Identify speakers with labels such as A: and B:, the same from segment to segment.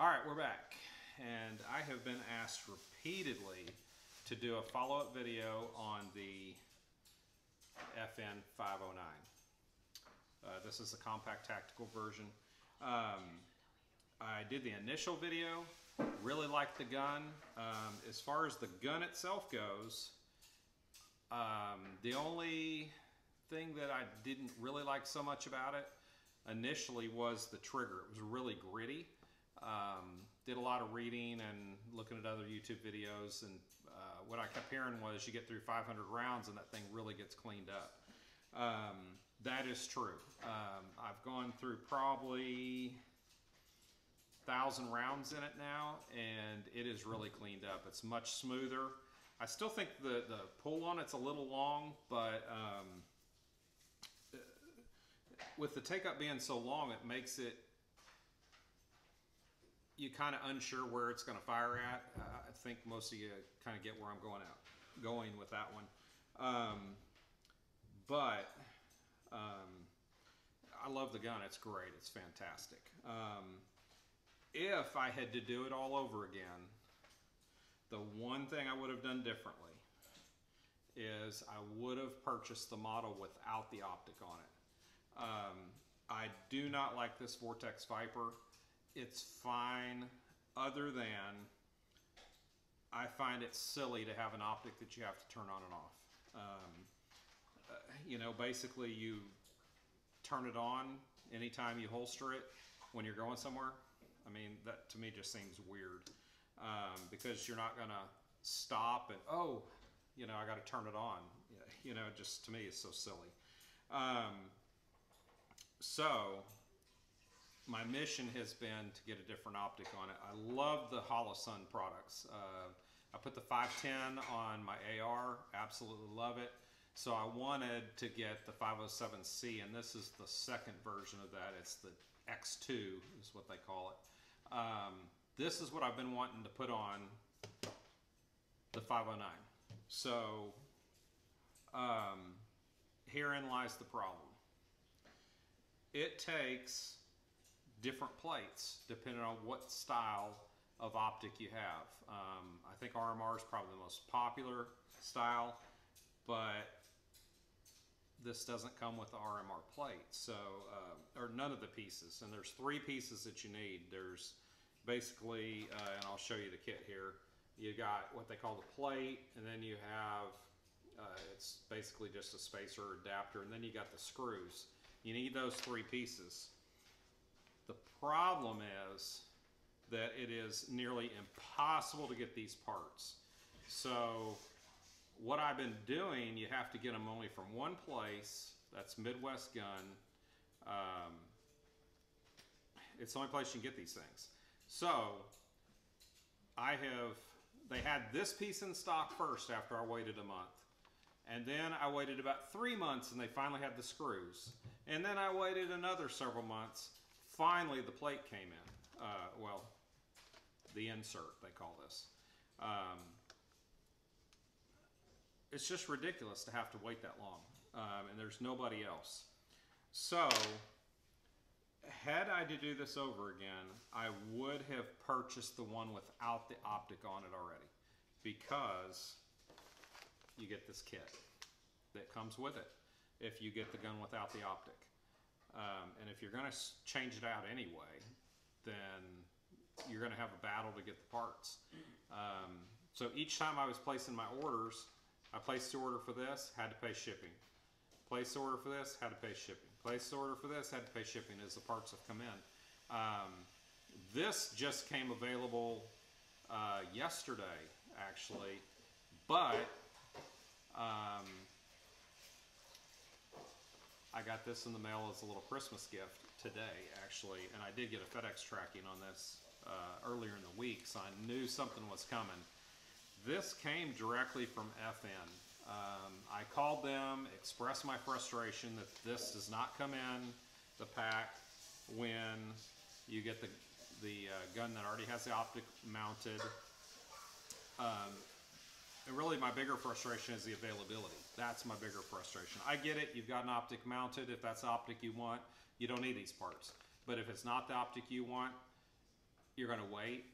A: All right, we're back, and I have been asked repeatedly to do a follow-up video on the FN 509. This is the compact tactical version. I did the initial video, really liked the gun. As far as the gun itself goes, the only thing that I didn't really like so much about it initially was the trigger. It was really gritty. Did a lot of reading and looking at other YouTube videos, and what I kept hearing was you get through 500 rounds and that thing really gets cleaned up. That is true. I've gone through probably 1,000 rounds in it now, and it is really cleaned up. It's much smoother. I still think the pull on it's a little long, but with the take-up being so long, it makes it you kind of unsure where it's going to fire at. I think most of you kind of get where I'm going with that one. But I love the gun. It's great. It's fantastic. If I had to do it all over again, the one thing I would have done differently is I would have purchased the model without the optic on it. I do not like this Vortex Viper. It's fine, other than I find it silly to have an optic that you have to turn on and off. You know, basically you turn it on anytime you holster it when you're going somewhere. I mean, that to me just seems weird, because you're not going to stop and, oh, you know, I got to turn it on. You know, just to me it's so silly. So my mission has been to get a different optic on it. I love the Holosun products. I put the 510 on my AR, absolutely love it. So I wanted to get the 507C, and this is the second version of that. It's the X2 is what they call it. This is what I've been wanting to put on the 509. So herein lies the problem. It takes different plates depending on what style of optic you have. I think RMR is probably the most popular style, but this doesn't come with the RMR plate, so or none of the pieces. And there's 3 pieces that you need. There's basically, and I'll show you the kit here. You got what they call the plate, and then you have it's basically just a spacer or adapter, and then you got the screws. You need those 3 pieces. The problem is that it is nearly impossible to get these parts. So what I've been doing, you have to get them only from one place. That's Midwest Gun. It's the only place you can get these things. So they had this piece in stock first after I waited a month. And then I waited about 3 months and they finally had the screws. And then I waited another several months. Finally, the plate came in. Well, the insert, they call this. It's just ridiculous to have to wait that long. And there's nobody else. So, had I to do this over again, I would have purchased the one without the optic on it already. Because you get this kit that comes with it if you get the gun without the optic. And if you're going to change it out anyway, then you're going to have a battle to get the parts. So each time I was placing my orders, I placed the order for this, had to pay shipping. Placed the order for this, had to pay shipping. Placed the order for this, had to pay shipping as the parts have come in. This just came available yesterday, actually, but I got this in the mail as a little Christmas gift today, actually, and I did get a FedEx tracking on this earlier in the week, so I knew something was coming. This came directly from FN. I called them, expressed my frustration that this does not come in the pack when you get the gun that already has the optic mounted. And really my bigger frustration is the availability. That's my bigger frustration. I get it, you've got an optic mounted. If that's the optic you want, you don't need these parts. But if it's not the optic you want, you're going to wait,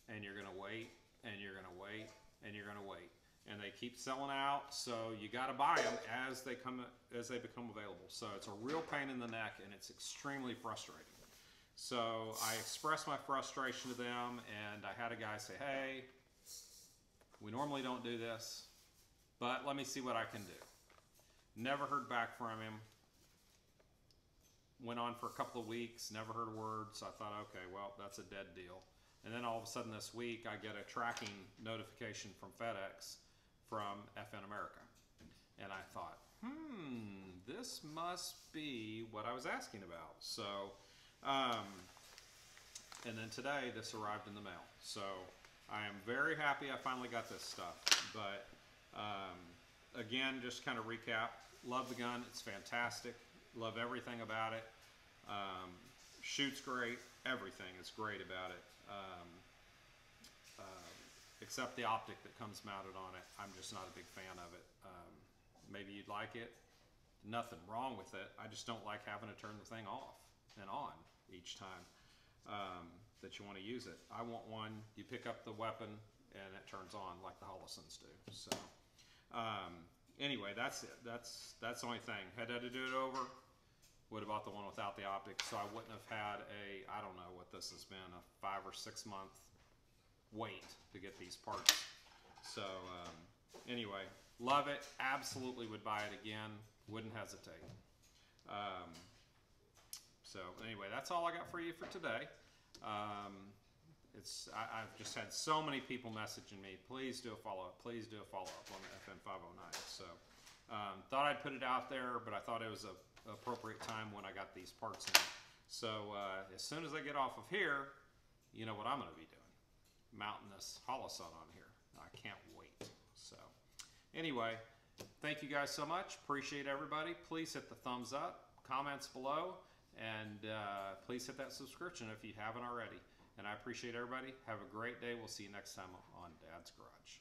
A: and you're going to wait, and you're going to wait, and you're going to wait. And they keep selling out, so you got to buy them as they become available. So it's a real pain in the neck, and it's extremely frustrating. So I expressed my frustration to them, and I had a guy say, hey, we normally don't do this, but let me see what I can do. Never heard back from him. Went on for a couple of weeks, never heard a word, so I thought, okay, well, that's a dead deal. And then all of a sudden this week, I get a tracking notification from FedEx from FN America. And I thought, this must be what I was asking about. So, and then today this arrived in the mail. So I am very happy I finally got this stuff. But again, just kind of recap, love the gun, it's fantastic. Love everything about it. Shoots great, everything is great about it. Except the optic that comes mounted on it. I'm just not a big fan of it. Maybe you'd like it. Nothing wrong with it. I just don't like having to turn the thing off and on each time that you want to use it. I want one, you pick up the weapon and it turns on like the Holosons do. So anyway, that's it. That's the only thing. Had to do it over. Would have bought the one without the optic, so I wouldn't have had I don't know what this has been, a 5 or 6 month wait to get these parts. So anyway, love it, absolutely would buy it again, wouldn't hesitate. So anyway, that's all I got for you for today. I've just had so many people messaging me, please do a follow-up, please do a follow-up on the FN 509. So thought I'd put it out there, but I thought it was a appropriate time when I got these parts in. So as soon as I get off of here, you know what I'm going to be doing, mounting this Holosun on here. I can't wait. So anyway, thank you guys so much. Appreciate everybody. Please hit the thumbs up, comments below, and please hit that subscription if you haven't already. And I appreciate everybody. Have a great day. We'll see you next time on Dad's Garage.